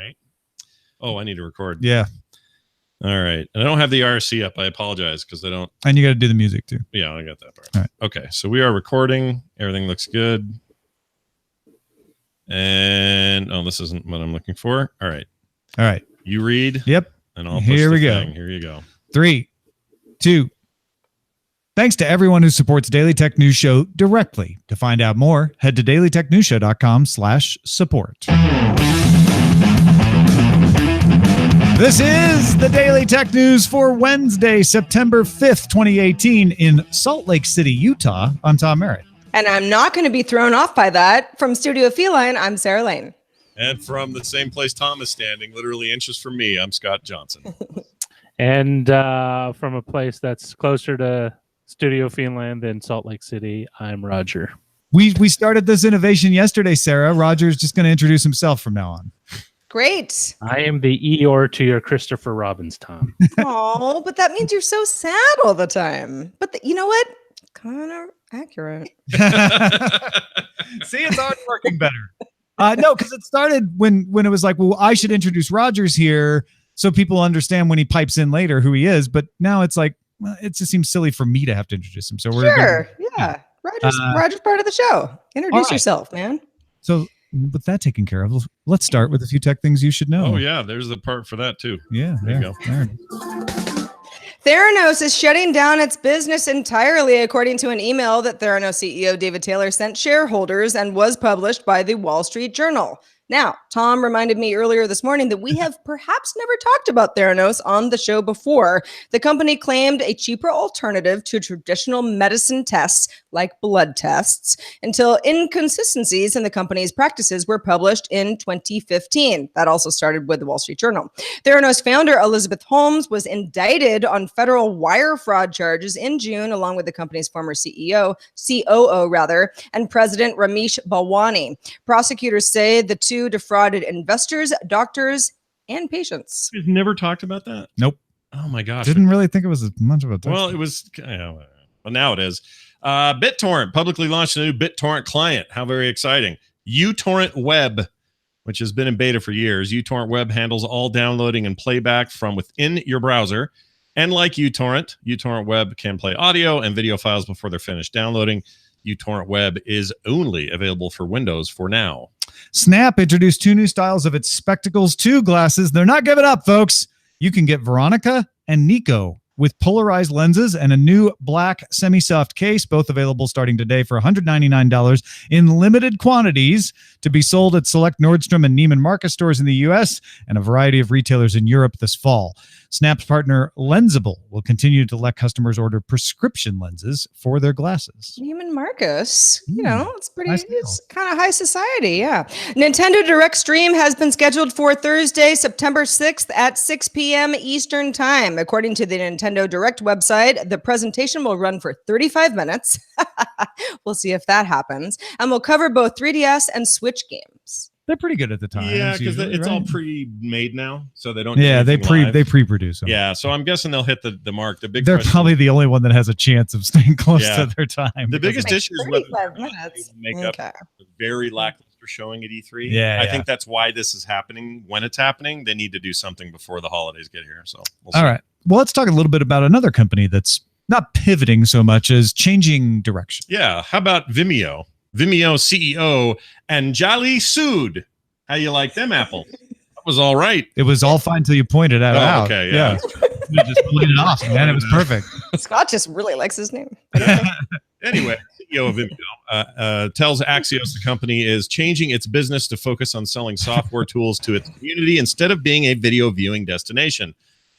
right. Oh, I need to record. Yeah. All right. And I don't have the RC up. I apologize because I don't. And you got to do the music too. Yeah, I got that part. All right. Okay. So we are recording. Everything looks good. And this isn't what I'm looking for. All right. All right. You read. Yep. And I'll push Here we the go. thing. Here you go. 3, 2. Thanks to everyone who supports Daily Tech News Show directly. To find out more, head to dailytechnewsshow.com/support. This is the Daily Tech News for Wednesday, September 5th, 2018 in Salt Lake City, Utah. I'm Tom Merritt. And I'm not going to be thrown off by that. From Studio Feline, I'm Sarah Lane. And from the same place Tom is standing, literally inches from me, I'm Scott Johnson. And from a place that's closer to Studio Feline than Salt Lake City, I'm Roger. We started this innovation yesterday, Sarah. Roger's just going to introduce himself from now on. Great. I am the Eeyore to your Christopher Robbins, Tom. Oh, but that means you're so sad all the time. But you know what? Kind of accurate. See, it's already working better. No, because it started when it was like, well, I should introduce Rogers here so people understand when he pipes in later who he is. But now it's like, well, it just seems silly for me to have to introduce him. So we're yeah. Roger's part of the show. Introduce yourself, man. So with that taken care of, let's start with a few tech things you should know. Oh, yeah. There's the part for that, too. Yeah. There you go. There. Theranos is shutting down its business entirely, according to an email that Theranos CEO David Taylor sent shareholders and was published by the Wall Street Journal. Now, Tom reminded me earlier this morning that we have perhaps never talked about Theranos on the show before. The company claimed a cheaper alternative to traditional medicine tests like blood tests until inconsistencies in the company's practices were published in 2015. That also started with the Wall Street Journal. Theranos founder Elizabeth Holmes was indicted on federal wire fraud charges in June, along with the company's former COO, and President Ramesh Balwani. Prosecutors say the two defrauded investors, doctors, and patients. We've never talked about that? Nope. Oh, my gosh. Didn't really think it was as much of a Well, it was. Well, now it is. BitTorrent publicly launched a new BitTorrent client. How very exciting. uTorrent Web, which has been in beta for years. uTorrent Web handles all downloading and playback from within your browser. And like uTorrent, uTorrent Web can play audio and video files before they're finished downloading. uTorrent Web is only available for Windows for now. Snap introduced 2 new styles of its Spectacles 2 glasses. They're not giving up, folks. You can get Veronica and Nico with polarized lenses and a new black semi-soft case, both available starting today for $199 in limited quantities to be sold at select Nordstrom and Neiman Marcus stores in the U.S. and a variety of retailers in Europe this fall. Snap's partner Lensable will continue to let customers order prescription lenses for their glasses. Neiman Marcus, it's pretty, nice it's kind of high society, yeah. Nintendo Direct Stream has been scheduled for Thursday, September 6th at 6 p.m. Eastern Time. According to the Nintendo Direct website, the presentation will run for 35 minutes. We'll see if that happens. And we'll cover both 3DS and Switch games. They're pretty good at the time. Yeah, because it's all pre-made now, so they don't. Yeah, they pre-produce them. Yeah, so I'm guessing they'll hit the mark. They're probably the only one that has a chance of staying close to their time. The biggest issue is whether 35 minutes. Make up the very lackluster showing at E3. Yeah, I think that's why this is happening. When it's happening, they need to do something before the holidays get here. So we'll see. All right. Well, let's talk a little bit about another company that's not pivoting so much as changing direction. Yeah. How about Vimeo? Vimeo CEO Anjali Sood. How you like them apples? That was all right. It was all fine till you pointed it out. Okay, yeah. You just played it off, man. It was perfect. Scott just really likes his name. Anyway, CEO of Vimeo tells Axios the company is changing its business to focus on selling software tools to its community instead of being a video viewing destination.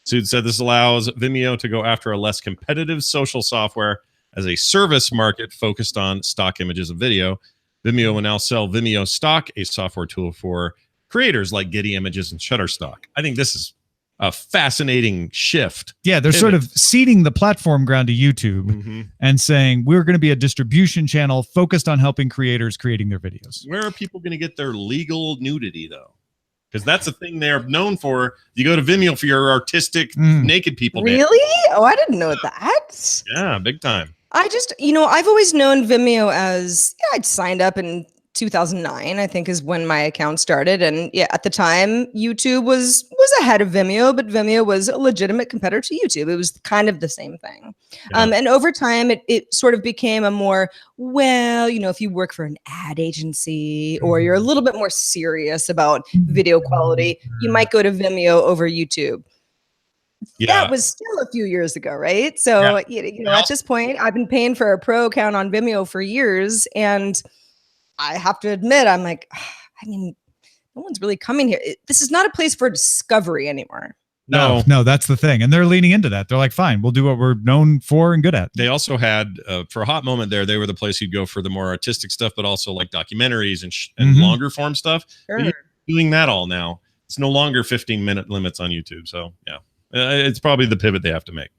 Sood said this allows Vimeo to go after a less competitive social software as a service market focused on stock images of video. Vimeo will now sell Vimeo Stock, a software tool for creators like Getty Images and Shutterstock. I think this is a fascinating shift. Yeah, they're sort of ceding the platform ground to YouTube and saying, we're going to be a distribution channel focused on helping creators creating their videos. Where are people going to get their legal nudity, though? Because that's a thing they're known for. You go to Vimeo for your artistic naked people. Really? Oh, I didn't know that. Yeah, big time. I just, I've always known Vimeo as, I'd signed up and 2009, I think, is when my account started. And yeah, at the time, YouTube was ahead of Vimeo, but Vimeo was a legitimate competitor to YouTube. It was kind of the same thing. Yeah. And over time, it sort of became a more, well, if you work for an ad agency or you're a little bit more serious about video quality, you might go to Vimeo over YouTube. Yeah. That was still a few years ago, right? So, at this point, I've been paying for a pro account on Vimeo for years, and I have to admit, I'm like, no one's really coming here. This is not a place for discovery anymore. No, that's the thing. And they're leaning into that. They're like, fine, we'll do what we're known for and good at. They also had, for a hot moment there, they were the place you'd go for the more artistic stuff, but also like documentaries and longer form stuff. Sure. You're doing that all now. It's no longer 15-minute limits on YouTube. So, yeah, it's probably the pivot they have to make.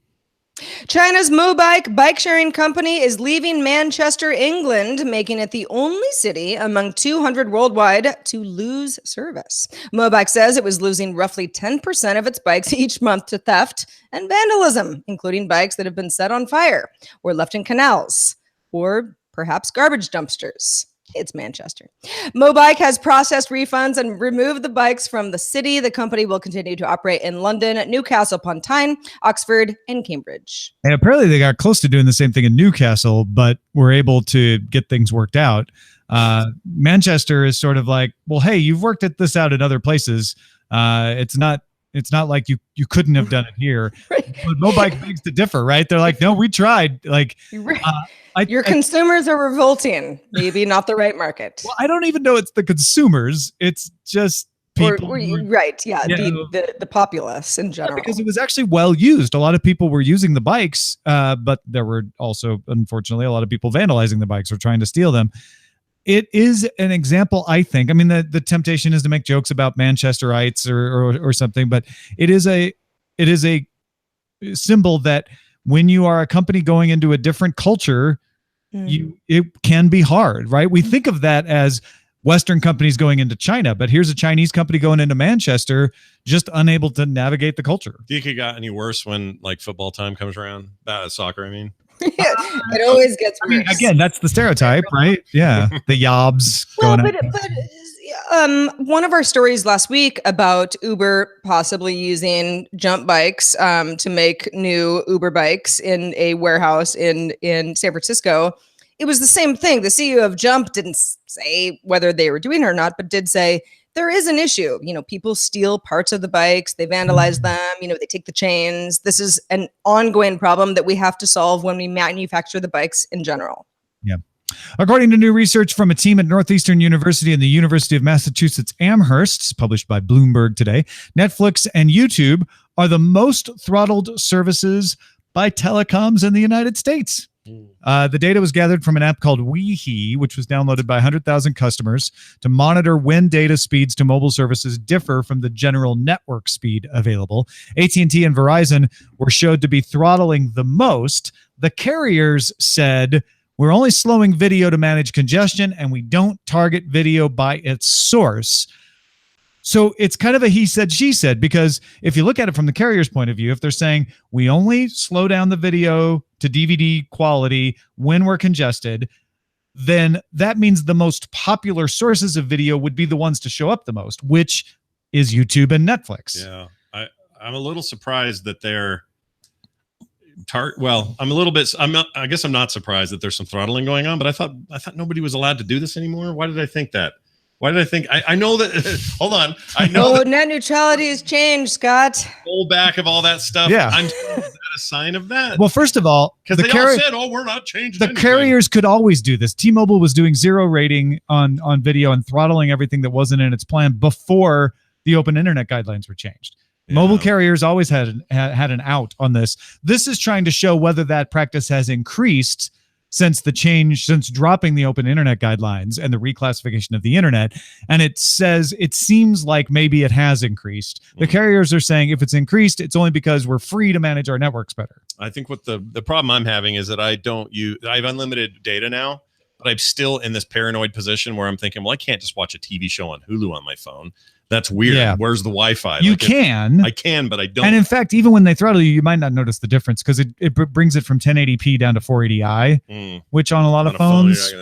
China's Mobike bike sharing company is leaving Manchester, England, making it the only city among 200 worldwide to lose service. Mobike says it was losing roughly 10% of its bikes each month to theft and vandalism, including bikes that have been set on fire or left in canals or perhaps garbage dumpsters. It's Manchester. Mobike has processed refunds and removed the bikes from the city. The company will continue to operate in London, Newcastle upon Tyne, Oxford, and Cambridge. And apparently they got close to doing the same thing in Newcastle, but were able to get things worked out. Manchester is sort of like, well, hey, you've worked this out in other places. It's not like you couldn't have done it here. Right. But Mobike begs to differ, right? They're like, no, we tried. Like, your consumers are revolting. Maybe not the right market. Well, I don't even know it's the consumers. It's just people. Right. Yeah. The populace in general. Because it was actually well used. A lot of people were using the bikes, but there were also, unfortunately, a lot of people vandalizing the bikes or trying to steal them. It is an example, I think. I mean, the temptation is to make jokes about Manchesterites or something, but it is a symbol that when you are a company going into a different culture, it can be hard, right? We think of that as Western companies going into China, but here's a Chinese company going into Manchester, just unable to navigate the culture. Do you think it got any worse when like football time comes around? Soccer, I mean. It always gets worse. I mean, again, that's the stereotype, right? Yeah, the yobs. Well, but one of our stories last week about Uber possibly using jump bikes to make new Uber bikes in a warehouse in San Francisco. It was the same thing. The CEO of Jump didn't say whether they were doing it or not, but did say there is an issue. People steal parts of the bikes, they vandalize them, they take the chains. This is an ongoing problem that we have to solve when we manufacture the bikes in general. Yeah. According to new research from a team at Northeastern University and the University of Massachusetts Amherst, published by Bloomberg today, Netflix and YouTube are the most throttled services by telecoms in the United States. The data was gathered from an app called WeHe, which was downloaded by 100,000 customers to monitor when data speeds to mobile services differ from the general network speed available. AT&T and Verizon were showed to be throttling the most. The carriers said, we're only slowing video to manage congestion, and we don't target video by its source. So it's kind of a he said, she said, because if you look at it from the carrier's point of view, if they're saying we only slow down the video to DVD quality when we're congested, then that means the most popular sources of video would be the ones to show up the most, which is YouTube and Netflix. Yeah, I'm a little surprised that they're I'm a little bit. I guess I'm not surprised that there's some throttling going on, but I thought nobody was allowed to do this anymore. Why did I think that? Why did I think? I know that. Hold on. I know that net neutrality has changed, Scott. Roll back of all that stuff. Yeah. Is that a sign of that? Well, first of all, because they all said, "Oh, we're not changing." The carriers could always do this. T-Mobile was doing 0 rating on video and throttling everything that wasn't in its plan before the open internet guidelines were changed. Yeah. Mobile carriers always had an out on this. This is trying to show whether that practice has increased since dropping the open internet guidelines and the reclassification of the internet. And it seems like maybe it has increased. The carriers are saying if it's increased, it's only because we're free to manage our networks better. I think what the problem I'm having is that I have unlimited data now. but I'm still in this paranoid position where I'm thinking, well, I can't just watch a TV show on Hulu on my phone. That's weird. Yeah. Where's the Wi-Fi? You can. I can, but I don't. And in fact, even when they throttle you, you might not notice the difference because it brings it from 1080p down to 480i, which on a lot of phones,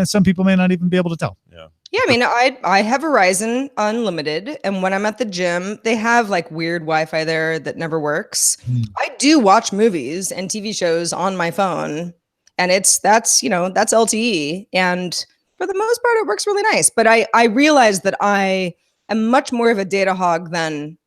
some people may not even be able to tell. Yeah. Yeah, I mean, I have Verizon Unlimited, and when I'm at the gym, they have like weird Wi-Fi there that never works. I do watch movies and TV shows on my phone, and that's LTE, and for the most part, it works really nice. But I realize that I am much more of a data hog than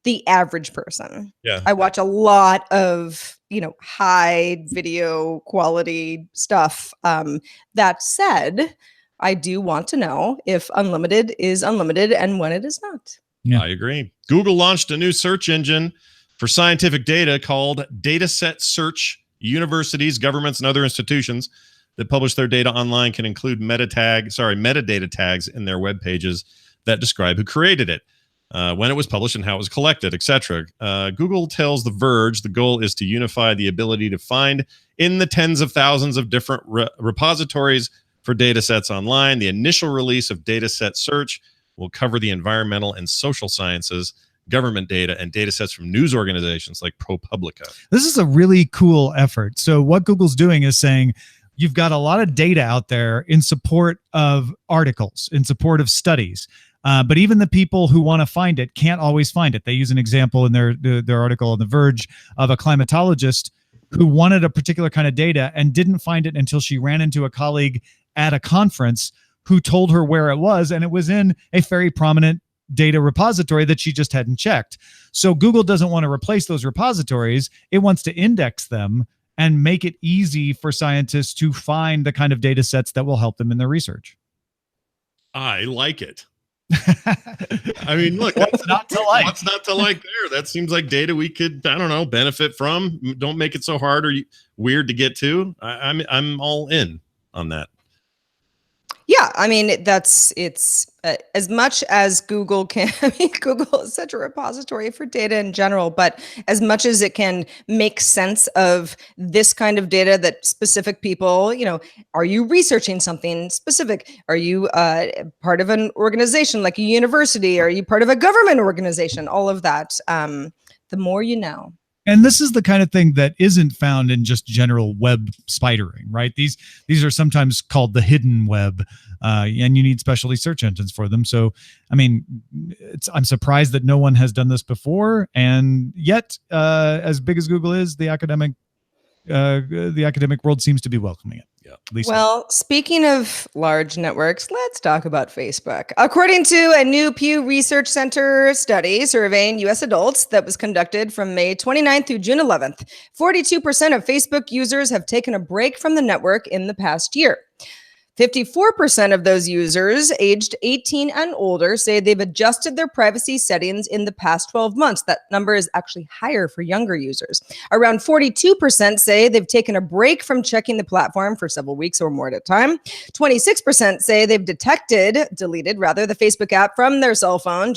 the average person. Yeah, I watch a lot of high video quality stuff. That said, I do want to know if unlimited is unlimited and when it is not. Yeah. I agree. Google launched a new search engine for scientific data called Dataset Search. Universities, governments, and other institutions that publish their data online can include metadata tags in their web pages that describe who created it, when it was published, and how it was collected, etc. Google tells The Verge the goal is to unify the ability to find in the tens of thousands of different repositories for data sets online. The initial release of Dataset Search will cover the environmental and social sciences, government data, and data sets from news organizations like ProPublica. This is a really cool effort. So what Google's doing is saying, you've got a lot of data out there in support of articles, in support of studies. But even the people who want to find it can't always find it. They use an example in their article on The Verge of a climatologist who wanted a particular kind of data and didn't find it until she ran into a colleague at a conference who told her where it was, and it was in a very prominent data repository that she just hadn't checked. So Google doesn't want to replace those repositories. It wants to index them and make it easy for scientists to find the kind of data sets that will help them in their research. I like it. I mean, look, what's not to like? What's not to like there? That seems like data we could, benefit from. Don't make it so hard or weird to get to. I'm all in on that. Yeah, I mean, it's as much as Google can. I mean, Google is such a repository for data in general, but as much as it can make sense of this kind of data that specific people, are you researching something specific? Are you part of an organization like a university? Are you part of a government organization? All of that. The more you know. And this is the kind of thing that isn't found in just general web spidering, right? These are sometimes called the hidden web, and you need specialty search engines for them. So, I mean, I'm surprised that no one has done this before, and yet, as big as Google is, the academic world seems to be welcoming it. Yeah. Well, speaking of large networks, let's talk about Facebook. According to a new Pew Research Center study surveying U.S. adults that was conducted from May 29th through June 11th, 42% of Facebook users have taken a break from the network in the past year. 54% of those users aged 18 and older say they've adjusted their privacy settings in the past 12 months. That number is actually higher for younger users. Around 42% say they've taken a break from checking the platform for several weeks or more at a time. 26% say they've deleted the Facebook app from their cell phone.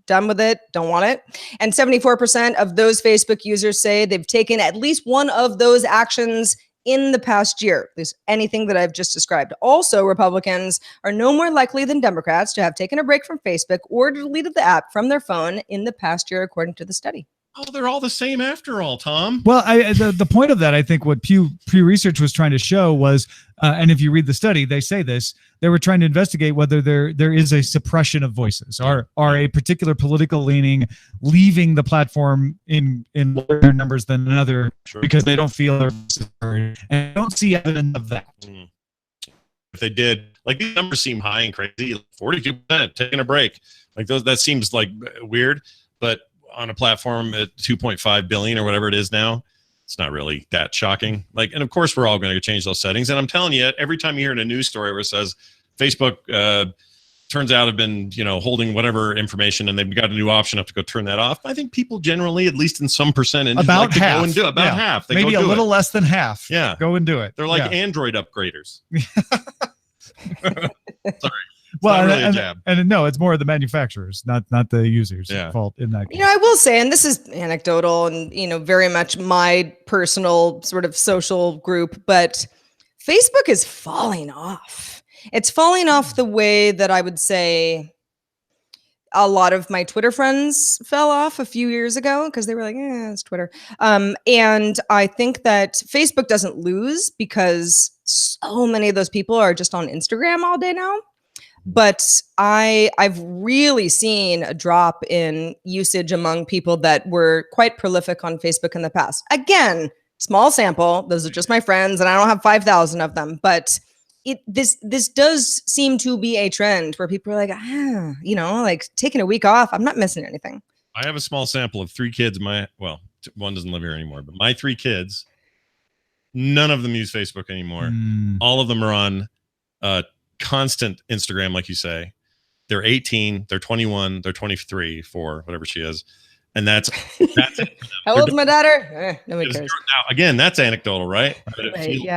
Done with it, don't want it. And 74% of those Facebook users say they've taken at least one of those actions in the past year, at least anything that I've just described. Also, Republicans are no more likely than Democrats to have taken a break from Facebook or deleted the app from their phone in the past year, according to the study. Oh, they're all the same after all, Tom. Well, the point of that, I think what Pew Research was trying to show was, and if you read the study, they say this, they were trying to investigate whether there is a suppression of voices. Are a particular political leaning leaving the platform in larger numbers than another because they don't feel their voices heard, and I don't see evidence of that. If they did, like, these numbers seem high and crazy, 42% taking a break. Like that seems like weird, but on a platform at 2.5 billion or whatever it is now, it's not really that shocking. Like, and of course we're all going to change those settings. And I'm telling you, every time you hear in a news story where it says Facebook turns out have been, holding whatever information and they've got a new option up to go turn that off, I think people generally, at least in some percentage, about like half, go and do it. About half. They maybe go a do little it. less than half. Yeah, go and do it. They're like Android upgraders. Sorry. Well, really a jab. And no, it's more of the manufacturers, not the users' fault in that case. I will say, and this is anecdotal and, very much my personal sort of social group, but Facebook is falling off. It's falling off the way that I would say a lot of my Twitter friends fell off a few years ago because they were like, it's Twitter. And I think that Facebook doesn't lose because so many of those people are just on Instagram all day now. But I've really seen a drop in usage among people that were quite prolific on Facebook in the past. Again, small sample. Those are just my friends, and I don't have 5,000 of them. But this does seem to be a trend where people are like, like taking a week off. I'm not missing anything. I have a small sample of 3 kids. One doesn't live here anymore, but my 3 kids, none of them use Facebook anymore. All of them are on constant Instagram, like you say. They're 18, they're 21, they're 23, 4, whatever she is. And that's How old's my daughter? Nobody cares. Now, again, that's anecdotal, right? But it feels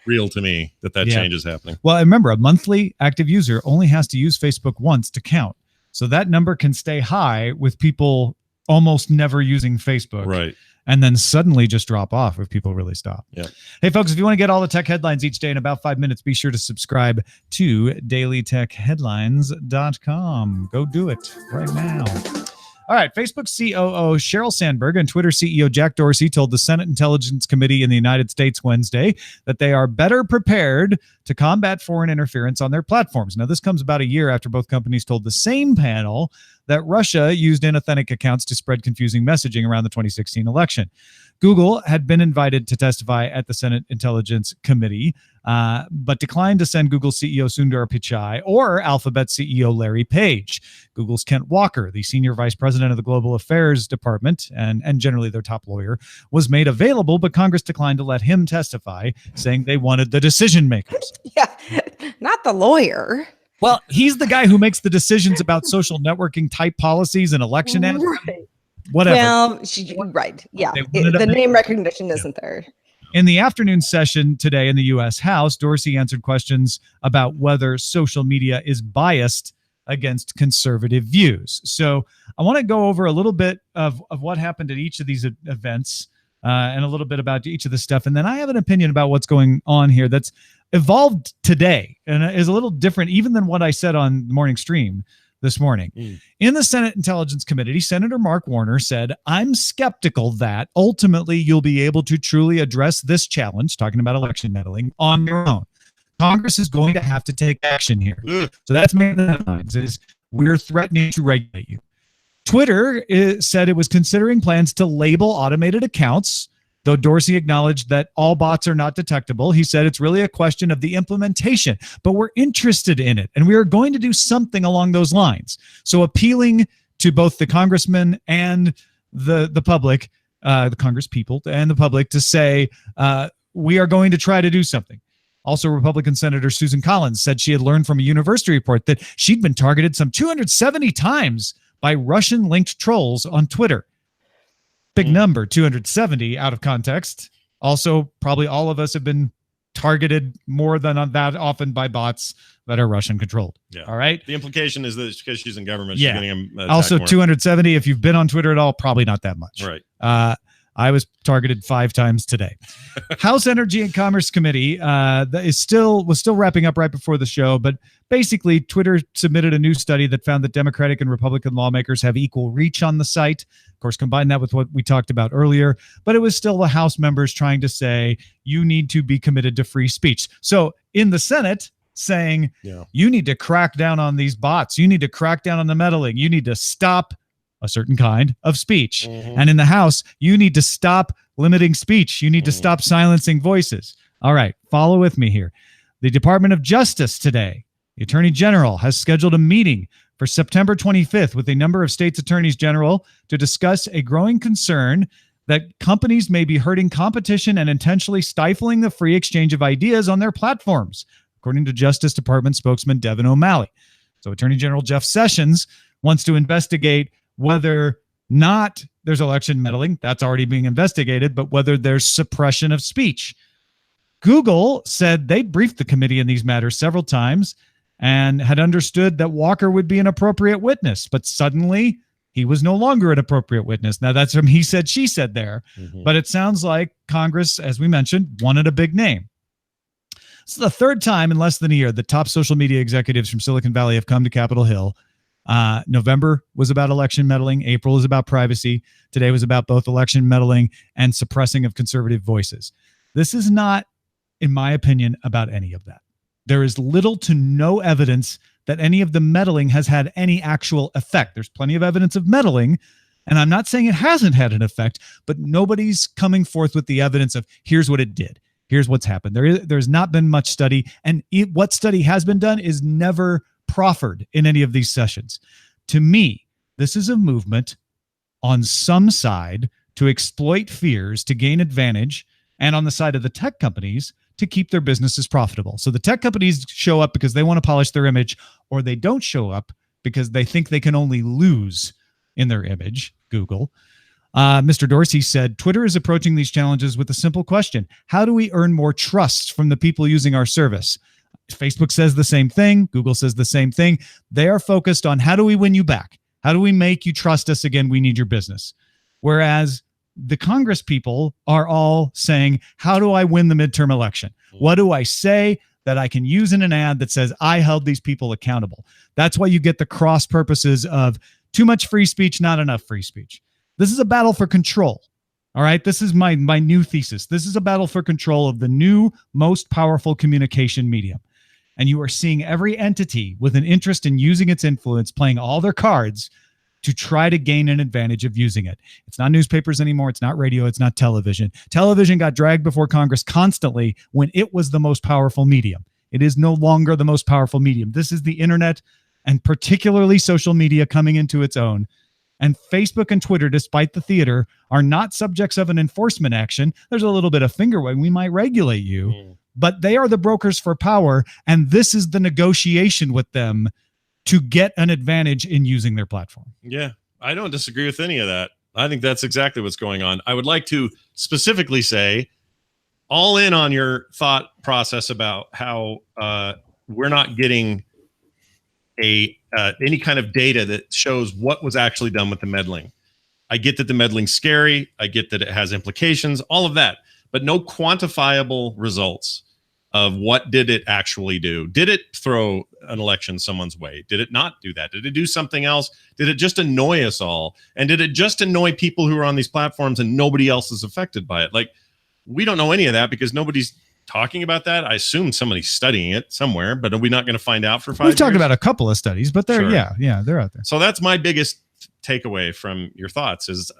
real to me that change is happening. Well, remember, a monthly active user only has to use Facebook once to count. So that number can stay high with people almost never using Facebook. Right. And then suddenly just drop off if people really stop. Yeah. Hey, folks, if you want to get all the tech headlines each day in about 5 minutes, be sure to subscribe to dailytechheadlines.com. Go do it right now. All right, Facebook COO Sheryl Sandberg and Twitter CEO Jack Dorsey told the Senate Intelligence Committee in the United States Wednesday that they are better prepared to combat foreign interference on their platforms. Now, this comes about a year after both companies told the same panel that Russia used inauthentic accounts to spread confusing messaging around the 2016 election. Google had been invited to testify at the Senate Intelligence Committee, but declined to send Google CEO Sundar Pichai or Alphabet CEO Larry Page. Google's Kent Walker, the senior vice president of the Global Affairs Department and generally their top lawyer, was made available, but Congress declined to let him testify, saying they wanted the decision makers. Yeah, not the lawyer. Well, he's the guy who makes the decisions about social networking type policies and election ads. Right. Whatever. Well, right. Yeah. The name recognition isn't there. In the afternoon session today in the U.S. House, Dorsey answered questions about whether social media is biased against conservative views. So I want to go over a little bit of what happened at each of these events and a little bit about each of the stuff. And then I have an opinion about what's going on here that's evolved today and is a little different even than what I said on the morning stream this morning. In the Senate Intelligence Committee, Senator Mark Warner said, "I'm skeptical that ultimately you'll be able to truly address this challenge," talking about election meddling, "on your own. Congress is going to have to take action here." So that's made the headlines, is we're threatening to regulate you. Twitter said it was considering plans to label automated accounts. Though Dorsey acknowledged that all bots are not detectable, he said it's really a question of the implementation, but we're interested in it, and we are going to do something along those lines. So appealing to both the congressmen and the public, the Congress people and the public to say, we are going to try to do something. Also, Republican Senator Susan Collins said she had learned from a university report that she'd been targeted some 270 times by Russian-linked trolls on Twitter. Big number, 270 out of context. Also, probably all of us have been targeted more than that often by bots that are Russian controlled. Yeah. All right. The implication is that it's because she's in government. She's getting also more. 270. If you've been on Twitter at all, probably not that much. Right. I was targeted 5 times today. House Energy and Commerce Committee was still wrapping up right before the show, but basically Twitter submitted a new study that found that Democratic and Republican lawmakers have equal reach on the site. Of course, combine that with what we talked about earlier, but it was still the House members trying to say you need to be committed to free speech. So in the Senate, saying you need to crack down on these bots, you need to crack down on the meddling, you need to stop a certain kind of speech. And in the House, you need to stop limiting speech. You need to stop silencing voices. All right, follow with me here. The Department of Justice today, the Attorney General has scheduled a meeting for September 25th with a number of states' attorneys general to discuss a growing concern that companies may be hurting competition and intentionally stifling the free exchange of ideas on their platforms, according to Justice Department spokesman Devin O'Malley. So Attorney General Jeff Sessions wants to investigate whether not there's election meddling, that's already being investigated, but whether there's suppression of speech. Google said they briefed the committee in these matters several times and had understood that Walker would be an appropriate witness, but suddenly he was no longer an appropriate witness. Now that's from he said, she said there, but it sounds like Congress, as we mentioned, wanted a big name. This is the third time in less than a year the top social media executives from Silicon Valley have come to Capitol Hill. November was about election meddling. April is about privacy. Today was about both election meddling and suppressing of conservative voices. This is not, in my opinion, about any of that. There is little to no evidence that any of the meddling has had any actual effect. There's plenty of evidence of meddling, and I'm not saying it hasn't had an effect, but nobody's coming forth with the evidence of here's what it did. Here's what's happened. There's not been much study, and what study has been done is never proffered in any of these sessions. To me, this is a movement on some side to exploit fears to gain advantage, and on the side of the tech companies to keep their businesses profitable. So the tech companies show up because they want to polish their image, or they don't show up because they think they can only lose in their image, Google. Mr. Dorsey said, Twitter is approaching these challenges with a simple question. How do we earn more trust from the people using our service? Facebook says the same thing. Google says the same thing. They are focused on how do we win you back? How do we make you trust us again? We need your business. Whereas the Congress people are all saying, how do I win the midterm election? What do I say that I can use in an ad that says I held these people accountable? That's why you get the cross purposes of too much free speech, not enough free speech. This is a battle for control. All right. This is my new thesis. This is a battle for control of the new most powerful communication medium. And you are seeing every entity with an interest in using its influence playing all their cards to try to gain an advantage of using it. It's not newspapers anymore. It's not radio. It's not television. Television got dragged before Congress constantly when it was the most powerful medium. It is no longer the most powerful medium. This is the internet, and particularly social media coming into its own. And Facebook and Twitter, despite the theater, are not subjects of an enforcement action. There's a little bit of finger wagging. We might regulate you, but they are the brokers for power. And this is the negotiation with them to get an advantage in using their platform. Yeah, I don't disagree with any of that. I think that's exactly what's going on. I would like to specifically say, all in on your thought process about how we're not getting any kind of data that shows what was actually done with the meddling. I get that the meddling's scary. I get that it has implications, all of that, but no quantifiable results of what did it actually do. Did it throw an election someone's way? Did it not do that? Did it do something else? Did it just annoy us all? And did it just annoy people who are on these platforms and nobody else is affected by it? Like, we don't know any of that because nobody's talking about that. I assume somebody's studying it somewhere, but are we not going to find out for 5 years? We've talked about a couple of studies, but they're, Sure. yeah, they're out there. So that's my biggest takeaway from your thoughts is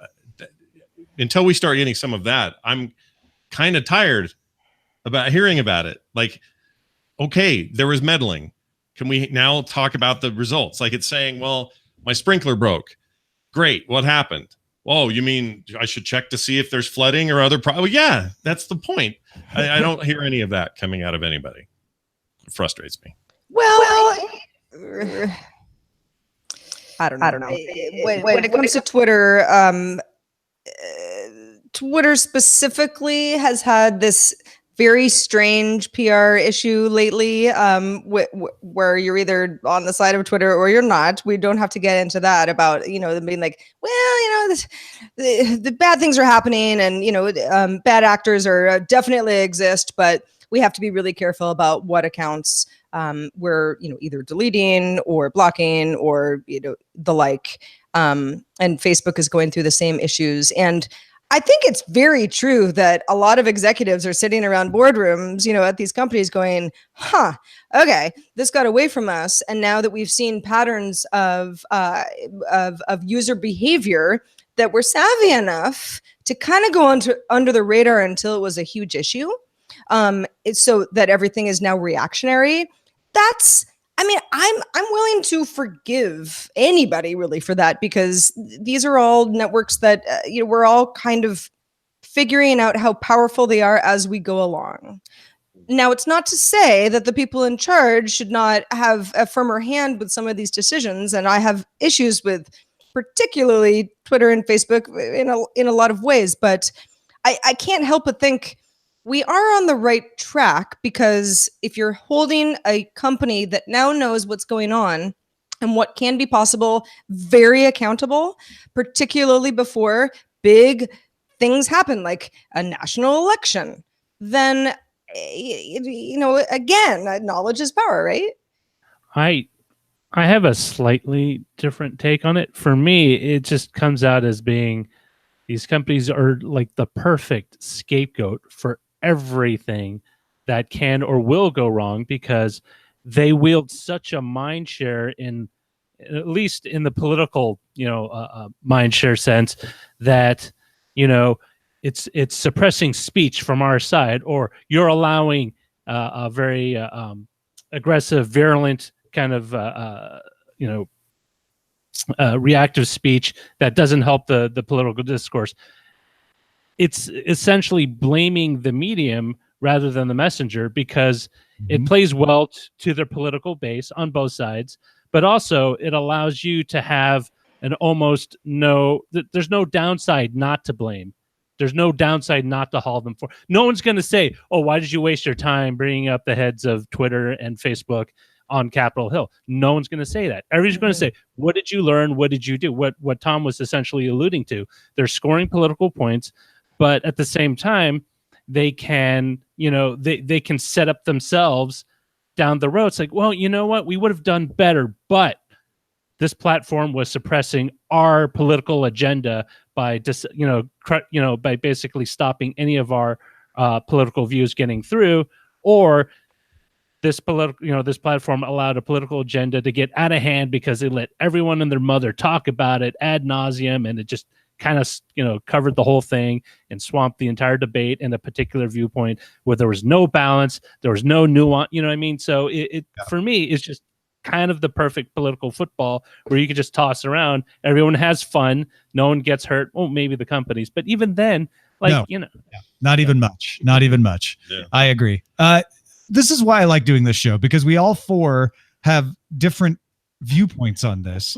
until we start getting some of that, I'm kind of tired about hearing about it. Like, okay, there was meddling. Can we now talk about the results? Like, it's saying, well, my sprinkler broke. Great. What happened? Oh, you mean I should check to see if there's flooding or other problems? Well, yeah, that's the point. I don't hear any of that coming out of anybody. It frustrates me. Well, I don't know. When it comes to Twitter, Twitter specifically has had this very strange PR issue lately, where you're either on the side of Twitter or you're not. We don't have to get into that about, them being like, well, the bad things are happening and, bad actors are definitely exist, but we have to be really careful about what accounts we're, either deleting or blocking or, the like. And Facebook is going through the same issues. And I think it's very true that a lot of executives are sitting around boardrooms, at these companies going, okay, this got away from us. And now that we've seen patterns of user behavior, that we're savvy enough to kind of go under the radar until it was a huge issue. It's so that everything is now reactionary. I'm willing to forgive anybody really for that, because these are all networks that, we're all kind of figuring out how powerful they are as we go along. Now, it's not to say that the people in charge should not have a firmer hand with some of these decisions. And I have issues with particularly Twitter and Facebook in a lot of ways, but I can't help but think we are on the right track, because if you're holding a company that now knows what's going on and what can be possible, very accountable, particularly before big things happen like a national election, then again, knowledge is power, right? I have a slightly different take on it. For me, it just comes out as being these companies are like the perfect scapegoat for everything that can or will go wrong because they wield such a mind share in, at least in the political, mind share sense, that it's suppressing speech from our side, or you're allowing a very aggressive, virulent kind of reactive speech that doesn't help the political discourse. It's essentially blaming the medium rather than the messenger because it plays well to their political base on both sides, but also it allows you to have an almost there's no downside not to blame. There's no downside not to haul them for. No one's going to say, oh, why did you waste your time bringing up the heads of Twitter and Facebook on Capitol Hill? No one's going to say that. Everybody's going to say, what did you learn? What did you do? What Tom was essentially alluding to. They're scoring political points, but at the same time, they can, they can set up themselves down the road. It's like, well, you know what? We would have done better, but this platform was suppressing our political agenda by by basically stopping any of our political views getting through, or this platform allowed a political agenda to get out of hand because they let everyone and their mother talk about it ad nauseum, and it just kind of covered the whole thing and swamped the entire debate in a particular viewpoint where there was no balance, there was no nuance. You know what I mean? So for me, it's just kind of the perfect political football where you could just toss around. Everyone has fun. No one gets hurt. Well, maybe the companies, but even then, not even much. Yeah. I agree. This is why I like doing this show, because we all four have different viewpoints on this,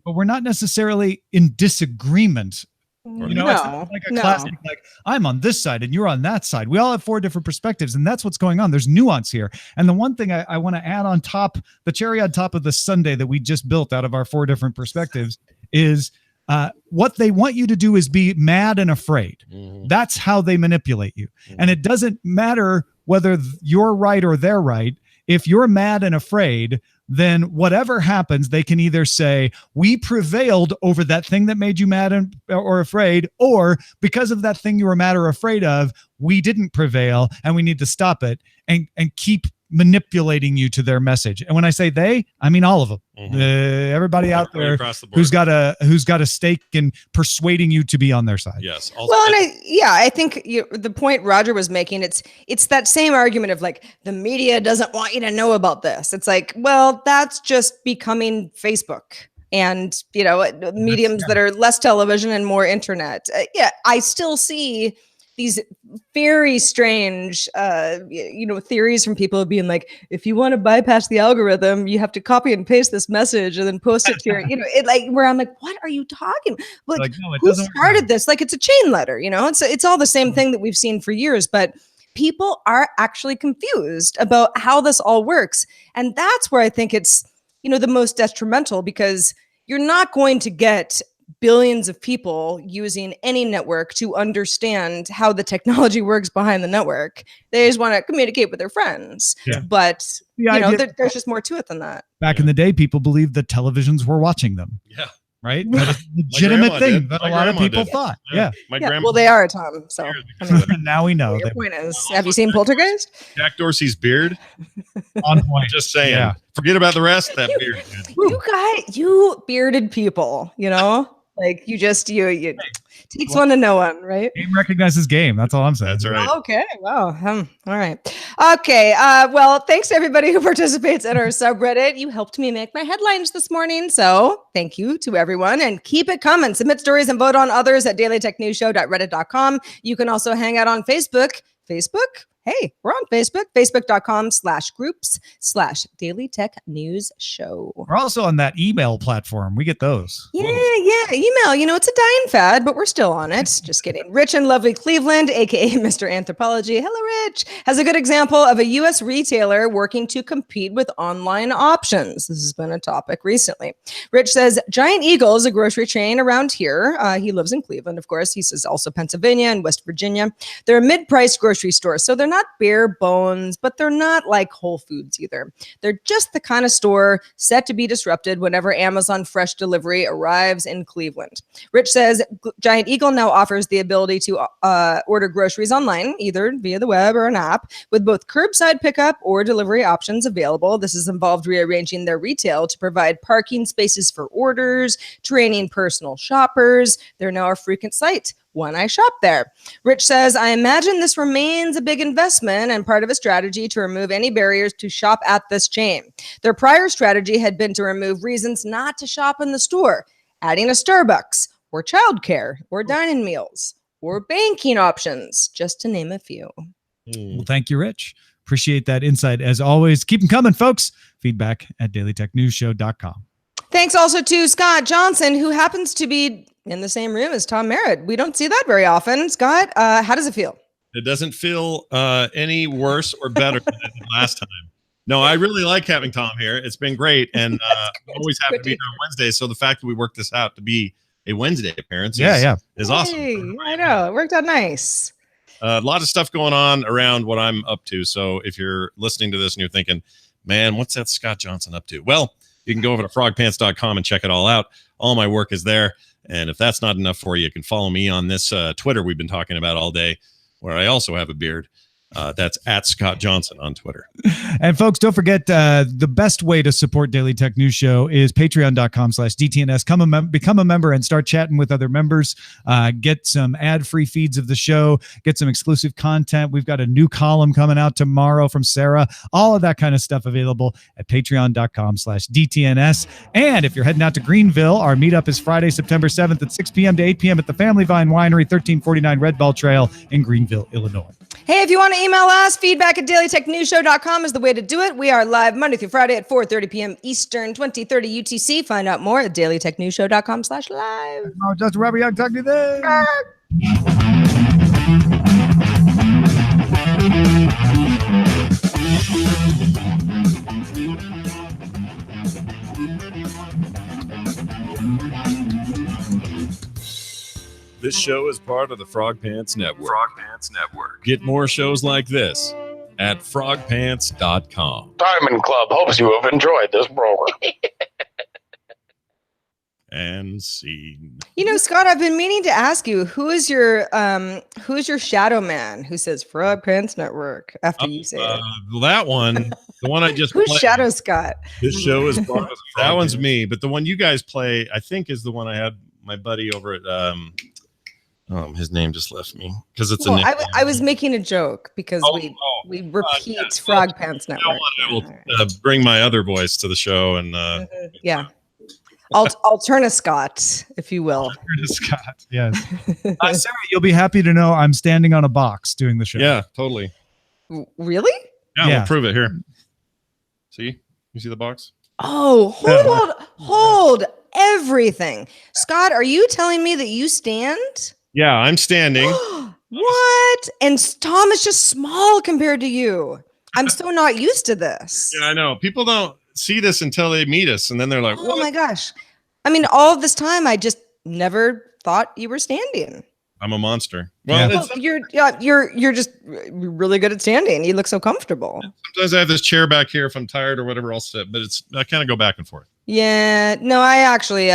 but we're not necessarily in disagreement. It's not like a classic, like I'm on this side and you're on that side. We all have four different perspectives, and that's what's going on. There's nuance here. And the one thing I want to add on top, the cherry on top of the sundae that we just built out of our four different perspectives, is what they want you to do is be mad and afraid. That's how they manipulate you. And it doesn't matter whether you're right or they're right. If you're mad and afraid, then whatever happens, they can either say, we prevailed over that thing that made you mad or afraid, or because of that thing you were mad or afraid of, we didn't prevail and we need to stop it, and keep manipulating you to their message. And when I say they, I mean all of them. Everybody out there who's got a stake in persuading you to be on their side. Yes. Well, and I think the point Roger was making, it's that same argument of like, the media doesn't want you to know about this. It's like, well, that's just becoming Facebook and mediums that are less television and more internet. I still see these very strange, theories from people being like, if you want to bypass the algorithm, you have to copy and paste this message and then post it to your, where I'm like, what are you talking? Like no, who started this? Like, it's a chain letter, it's all the same thing that we've seen for years, but people are actually confused about how this all works. And that's where I think it's, the most detrimental, because you're not going to get billions of people using any network to understand how the technology works behind the network. They just want to communicate with their friends. Yeah. But there's just more to it than that. Back in the day, people believed that televisions were watching them. Yeah. Right? That is a legitimate thing that a lot of people thought. Yeah. My grandma. Well, they are, Tom. So now we know. Your point is, have you seen Poltergeist? Jack Dorsey's beard. On point. Just saying. Yeah. Forget about the rest. That beard. You bearded people, like you takes one to know one, right? Game recognizes game. That's all I'm saying. That's right. Okay. Wow. All right. Okay. Well, thanks to everybody who participates in our subreddit. You helped me make my headlines this morning. So thank you to everyone, and keep it coming. Submit stories and vote on others at dailytechnewsshow.reddit.com. You can also hang out on Facebook. Hey, we're on Facebook, facebook.com/groups/Daily Tech News Show. We're also on that email platform. We get those. Yeah, email. It's a dying fad, but we're still on it. Just kidding. Rich and lovely Cleveland, aka Mr. Anthropology. Hello, Rich. Has a good example of a U.S. retailer working to compete with online options. This has been a topic recently. Rich says, Giant Eagle is a grocery chain around here. He lives in Cleveland, of course. He says also Pennsylvania and West Virginia. They're a mid-priced grocery store, so they're not bare bones, but they're not like Whole Foods either. They're just the kind of store set to be disrupted whenever Amazon Fresh Delivery arrives in Cleveland. Rich says Giant Eagle now offers the ability to order groceries online, either via the web or an app, with both curbside pickup or delivery options available. This has involved rearranging their retail to provide parking spaces for orders, training personal shoppers. They're now a frequent site when I shop there. Rich says, I imagine this remains a big investment and part of a strategy to remove any barriers to shop at this chain. Their prior strategy had been to remove reasons not to shop in the store, adding a Starbucks or childcare or dining meals or banking options, just to name a few. Well, thank you, Rich. Appreciate that insight. As always, keep them coming, folks. Feedback at dailytechnewsshow.com. Thanks also to Scott Johnson, who happens to be in the same room as Tom Merritt. We don't see that very often. Scott, how does it feel? It doesn't feel any worse or better than it did last time. No, I really like having Tom here. It's been great. And I'm always happy to be here on Wednesday. So the fact that we worked this out to be a Wednesday appearance is awesome. Hey, I know. It worked out nice. A lot of stuff going on around what I'm up to. So if you're listening to this and you're thinking, man, what's that Scott Johnson up to? Well, you can go over to frogpants.com and check it all out. All my work is there. And if that's not enough for you, you can follow me on this Twitter we've been talking about all day, where I also have a beard. That's at Scott Johnson on Twitter. And folks, don't forget the best way to support Daily Tech News Show is patreon.com/DTNS. Become a member and start chatting with other members. Get some ad-free feeds of the show. Get some exclusive content. We've got a new column coming out tomorrow from Sarah. All of that kind of stuff available at patreon.com/DTNS. And if you're heading out to Greenville, our meetup is Friday, September 7th at 6 p.m. to 8 p.m. at the Family Vine Winery, 1349 Red Ball Trail in Greenville, Illinois. Hey, if you want to email us, feedback at dailytechnewsshow.com is the way to do it. We are live Monday through Friday at 4:30 p.m. Eastern, 2030 UTC. Find out more at dailytechnewsshow.com/live. Oh, Justin Robert Young, talk to you then. This show is part of the Frog Pants Network. Frog Pants Network. Get more shows like this at frogpants.com. Diamond Club hopes you have enjoyed this program. And scene. You know, Scott, I've been meaning to ask you, who is your shadow man who says Frog Pants Network after you say it? Well, that one, the one I just Who's played. Shadow Scott? This show is part of that one's me, but the one you guys play, I think, is the one I had my buddy over at his name just left me because it's well, I was making a joke because we repeat Frog Pants Network. I will bring my other voice to the show and yeah. I'll turn a Scott, if you will. Turn a Scott, yes. Sarah, you'll be happy to know I'm standing on a box doing the show. Yeah, totally. Really? Yeah, we'll prove it here. See? You see the box? Oh, hold everything. Scott, are you telling me that you stand? Yeah, I'm standing. What? And Tom is just small compared to you. I'm so not used to this. Yeah, I know. People don't see this until they meet us, and then they're like, "Oh my gosh!" I mean, all of this time, I just never thought you were standing. I'm a monster. Well, you're just really good at standing. You look so comfortable. Sometimes I have this chair back here if I'm tired or whatever else, but I kind of go back and forth. Yeah, no, I actually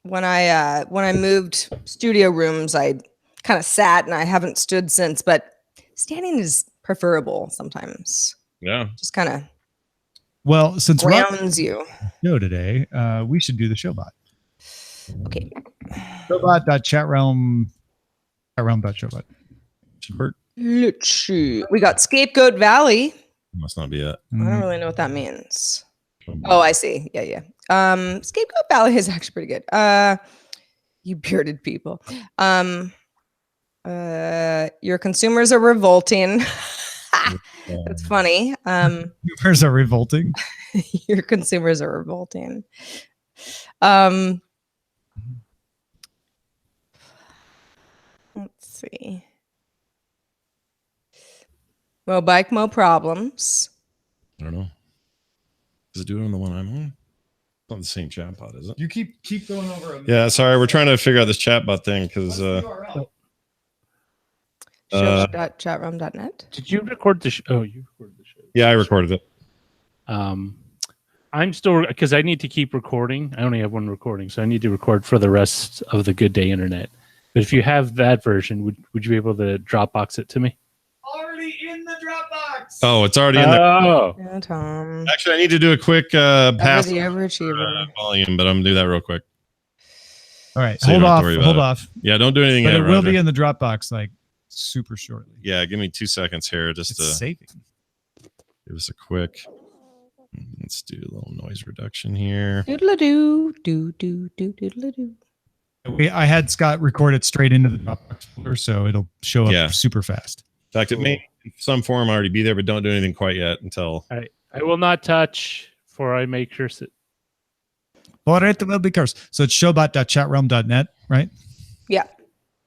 when I moved studio rooms, I kind of sat and I haven't stood since, but standing is preferable sometimes. Yeah. Just kind of since grounds you. Show today, we should do the Showbot. Okay. Showbot.chatroom.showbot. Let's see. We got Scapegoat Valley. Must not be it. I don't really know what that means. Oh, I see. Yeah. Scapegoat Valley is actually pretty good. You bearded people. Your consumers are revolting. That's funny. Consumers are revolting. Your consumers are revolting. Let's see. Mobike, Mo problems. I don't know. Does it do it on the one I'm on? It's not the same chatbot, is it? You keep going over. Yeah, sorry, we're trying to figure out this chatbot thing because Show.chatroom.net. Did you record the show? Oh, you recorded the show. Yeah, I recorded it. I'm still, because I need to keep recording. I only have one recording, so I need to record for the rest of the Good Day Internet. But if you have that version, would you be able to Dropbox it to me? Already in the Dropbox. Oh, it's already in there. Oh, Yeah, Tom. Actually, I need to do a quick Ever pass the overachiever. volume, but I'm gonna do that real quick. All right, So you hold don't have to off. worry about Hold it. off. Yeah, don't do anything But yet, it will Roger. be in the Dropbox like super shortly. Yeah, give me 2 seconds here just It's to saving. give us a quick. Let's do a little noise reduction here. Doodle-a-doo, do-do-do-doodle-a-doo. I had Scott record it straight into the Dropbox folder, so it'll show up Yeah. super fast. In fact, it may in some form already be there, but don't do anything quite yet until. I will not touch before I make sure. All right, will be cursed. So it's showbot.chatroom.net, right? Yeah.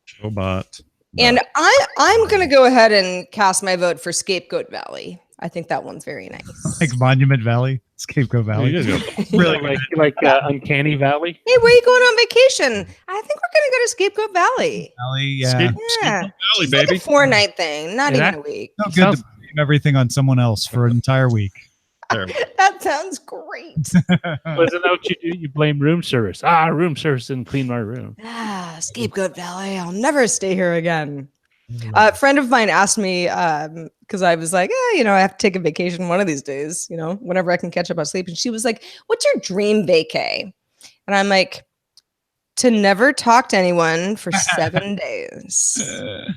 Showbot. And I'm going to go ahead and cast my vote for Scapegoat Valley. I think that one's very nice. Like Monument Valley, Scapegoat You Valley. guys go. Really like Uncanny Valley. Hey, where are you going on vacation? I think we're going to go to Scapegoat Valley. Valley, yeah. Scape- Yeah. Valley, It's like baby. a 4-night thing, not Yeah. even a week. No good Sounds- to blame everything on someone else for an entire week. There. That sounds great. Isn't that what you do? You blame room service. Room service didn't clean my room. Scapegoat Valley. I'll never stay here again. A friend of mine asked me, because I was like, I have to take a vacation one of these days, whenever I can catch up on sleep. And she was like, what's your dream vacay? And I'm like, to never talk to anyone for 7 days.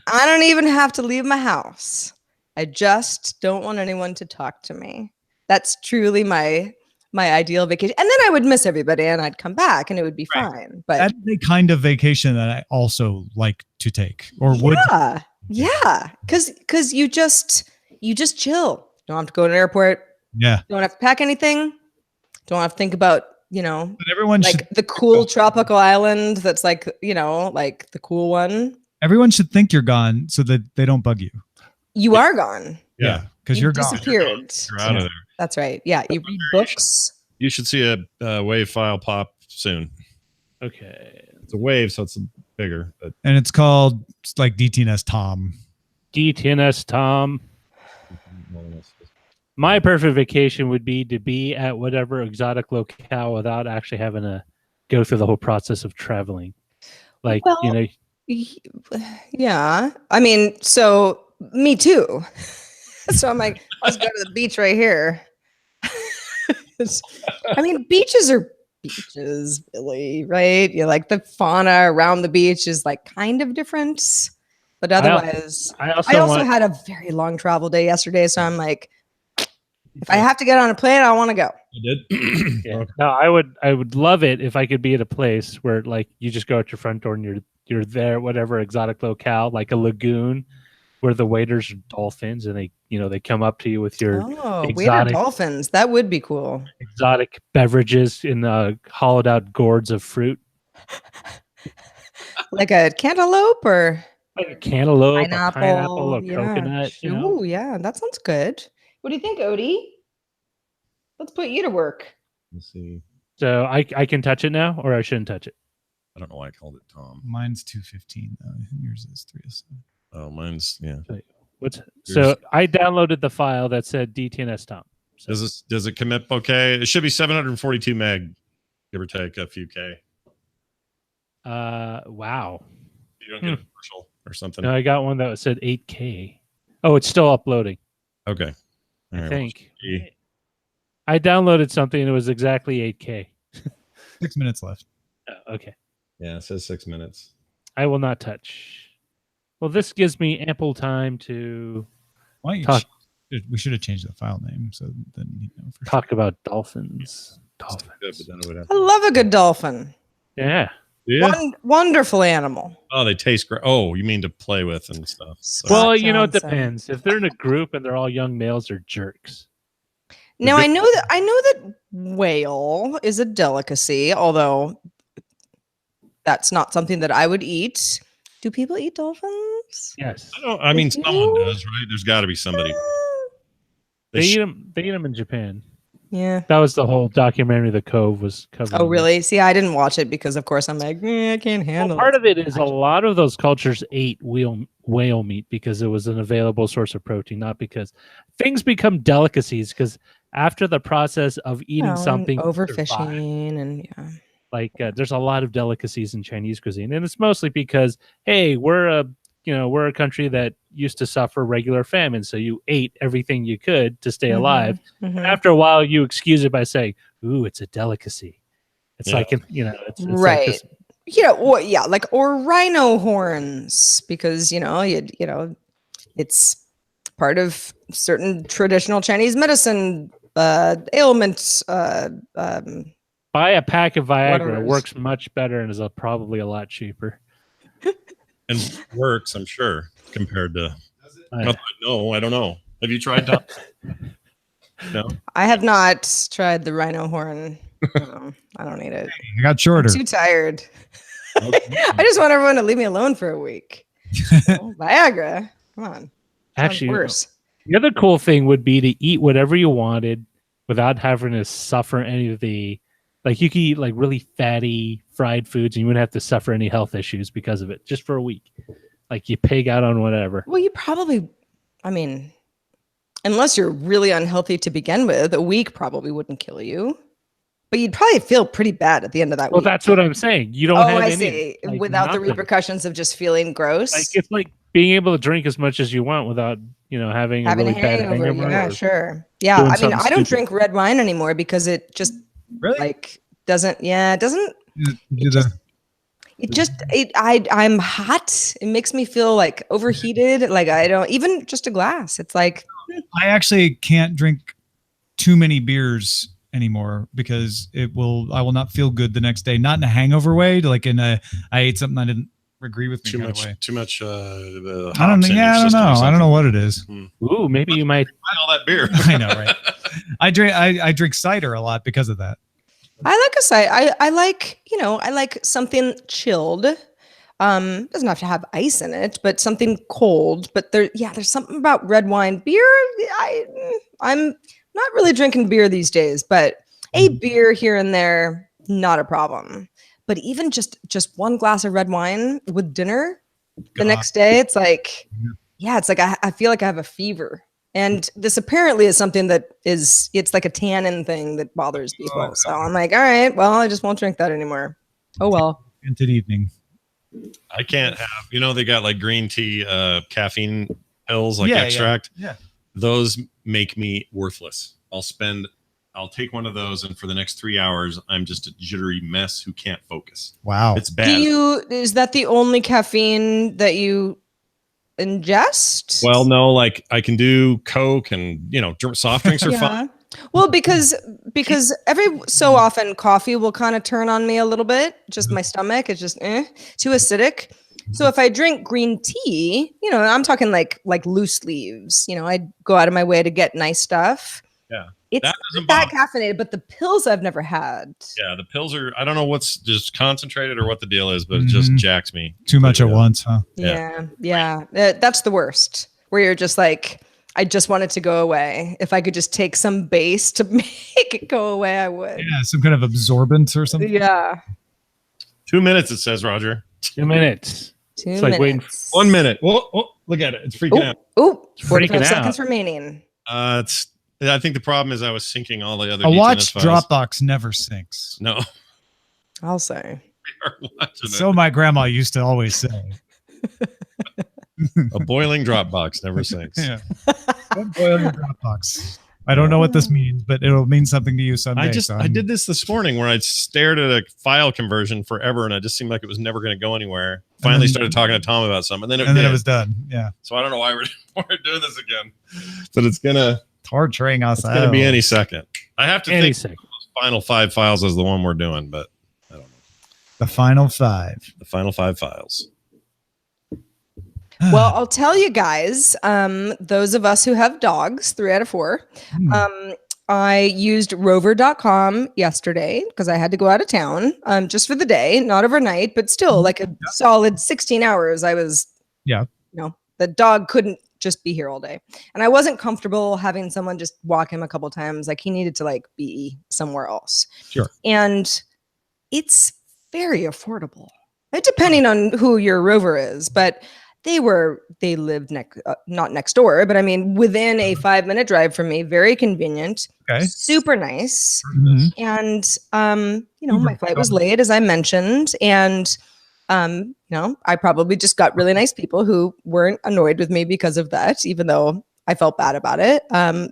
I don't even have to leave my house. I just don't want anyone to talk to me. That's truly my ideal vacation. And then I would miss everybody and I'd come back and it would be fine. But That's the kind of vacation that I also like to take, or would. yeah. Because you just chill. Don't have to go to an airport. Yeah, Don't have to pack anything. Don't have to think about, but everyone should. like the cool tropical island that's like, like the cool one. Everyone should think you're gone so that they don't bug you. You are gone. Yeah, because You you're gone. disappeared. you're out of there. That's right. Yeah. You read books. You should see a wave file pop soon. Okay. It's a wave, so it's bigger. But And it's called like DTNS Tom. DTNS Tom. My perfect vacation would be to be at whatever exotic locale without actually having to go through the whole process of traveling. Like, Well, Yeah. I mean, so me too. So I'm like, let's go to the beach right here. I mean, beaches are beaches, Billy, right? You like the fauna around the beach is like kind of different, but otherwise, I I also had a very long travel day yesterday. So I'm like, if I have to get on a plane, I want to go. I did. Yeah. No, I would love it if I could be at a place where like you just go out your front door and you're there, whatever exotic locale, like a lagoon where the waiters are dolphins and they come up to you with your Waiter exotic- dolphins. That would be cool. exotic beverages in hollowed out gourds of fruit. Like a cantaloupe or Like a cantaloupe, pineapple, a pineapple, a yeah. coconut. Ooh, yeah, that sounds good. What do you think, Odie? Let's put you to work. Let's see. So I can touch it now, or I shouldn't touch it. I don't know why I called it Tom. Mine's 215 though. Yours is 307. Oh, mine's So I downloaded the file that said DTNS Tom. So Does it commit okay? It should be 742 meg, give or take a few K. wow. You don't get a commercial or something. No, I got one that said 8K. Oh, it's still uploading. Okay. All I right, think. let's see. I downloaded something and it was exactly 8K. 6 minutes left. Oh, okay. Yeah, it says 6 minutes. I will not touch. Well, this gives me ample time to Why don't you Talk- we should have changed the file name so then you know for talk about dolphins. Good, but then it would have. I love a good dolphin. Yeah. Yeah. Wonderful animal. Oh, they taste great. Oh, you mean to play with and stuff. So- Well, Scott it Johnson. depends. If they're in a group and they're all young males, they're jerks. Now I know that whale is a delicacy, although that's not something that I would eat. Do people eat dolphins? Yes. I mean, They someone do? does, right? There's got to be somebody. They eat them in Japan. Yeah. That was the whole documentary The Cove was covering. Oh, really? See, I didn't watch it because, of course, I'm like, I can't handle Part it. of it is a lot of those cultures ate whale meat because it was an available source of protein, not because things become delicacies. Because after the process of eating something, overfishing, and yeah. Like there's a lot of delicacies in Chinese cuisine, and it's mostly because, hey, we're a country that used to suffer regular famine, so you ate everything you could to stay alive. And after a while, you excuse it by saying, "Ooh, it's a delicacy." It's like it's right. like this. Like or rhino horns because it's part of certain traditional Chinese medicine ailments. Buy a pack of Viagra. Whatever. It works much better and is probably a lot cheaper. And works, I'm sure, compared to. No, I don't know. Have you tried that? No, I have not tried the rhino horn. No, I don't need it. I got shorter. I'm too tired. Okay. I just want everyone to leave me alone for a week. Viagra, come on. Sounds Actually, worse. The other cool thing would be to eat whatever you wanted without having to suffer any of the. Like you could eat like really fatty fried foods and you wouldn't have to suffer any health issues because of it just for a week. Like you pig out on whatever. Well, you probably, I mean, unless you're really unhealthy to begin with, a week probably wouldn't kill you. But you'd probably feel pretty bad at the end of that week. Well, that's what I'm saying. You don't have I any. see. Like, without nothing. the repercussions of just feeling gross. Like it's like being able to drink as much as you want without, having a really bad hangover. Yeah, sure. Yeah, I mean, I don't drink red wine anymore because it just I'm hot. It makes me feel like overheated. Like I don't even just a glass. It's like I actually can't drink too many beers anymore because I will not feel good the next day. Not in a hangover way, like I ate something I didn't agree with me. Too much. I don't know what it is. Ooh, maybe you might all that beer. I know, right? I drink cider a lot because of that. I like a cider. I like something chilled. Doesn't have to have ice in it, but something cold. But there's something about red wine. Beer, I'm not really drinking beer these days, but a beer here and there, not a problem. But even just one glass of red wine with dinner the next day, it's like, it's like I feel like I have a fever. And this apparently is something that it's like a tannin thing that bothers people. So I'm like, all right, well, I just won't drink that anymore. Oh, well. Into the evening. I can't have, they got like green tea, caffeine pills, like extract. Yeah. Those make me worthless. I'll take one of those, and for the next 3 hours, I'm just a jittery mess who can't focus. Wow. It's bad. Is that the only caffeine that you ingest? Well, no, like I can do Coke and, soft drinks are fun. Well, because every so often coffee will kind of turn on me a little bit. Just my stomach is just too acidic. So if I drink green tea, I'm talking like loose leaves. I go out of my way to get nice stuff. Yeah. It's that caffeinated, but the pills I've never had. Yeah, the pills are, I don't know what's just concentrated or what the deal is, but it just jacks me. Too much at once, huh? Yeah. That's the worst. Where you're just like, I just want it to go away. If I could just take some base to make it go away, I would. Yeah, some kind of absorbent or something. Yeah. 2 minutes, it says, Roger. 2 minutes. It's like waiting. 1 minute. Oh, look at it. It's freaking out. Oh, it's freaking 45 out. seconds remaining. I think the problem is I was syncing all the other A DTNS watch files. Dropbox never syncs. No. I'll say. We are watching So my grandma used to always say. A boiling Dropbox never syncs. Yeah. Don't boil your Dropbox. I don't know what this means, but it'll mean something to you someday. I did this morning where I stared at a file conversion forever and it just seemed like it was never going to go anywhere. Finally started talking to Tom about something, and then it was done. Yeah. So I don't know why we're doing this again, but it's torturing us. It's gonna be any second. I have to think second. Those final 5 files is the one we're doing, but I don't know. The final 5. The final 5 files. Well, I'll tell you guys, those of us who have dogs, 3 out of 4, I used rover.com yesterday because I had to go out of town just for the day, not overnight, but still like a solid 16 hours. I was, the dog couldn't just be here all day. And I wasn't comfortable having someone just walk him a couple times. Like he needed to like be somewhere else. Sure. And it's very affordable. Depending on who your rover is, but they lived not next door, but I mean, within a 5-minute drive from me, very convenient, super nice. And, my flight was late, as I mentioned. And, I probably just got really nice people who weren't annoyed with me because of that, even though I felt bad about it,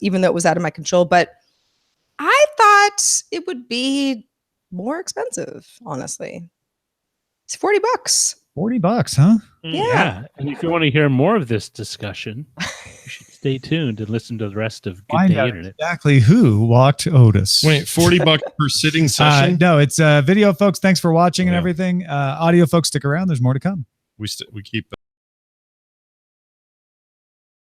even though it was out of my control. But I thought it would be more expensive, honestly. It's $40. $40, huh? Yeah. And if you want to hear more of this discussion, you should stay tuned and listen to the rest of Good Find Day out Internet. exactly who walked Otis. Wait, $40 per sitting session? No, it's video, folks. Thanks for watching and everything. Audio, folks, stick around. There's more to come. We keep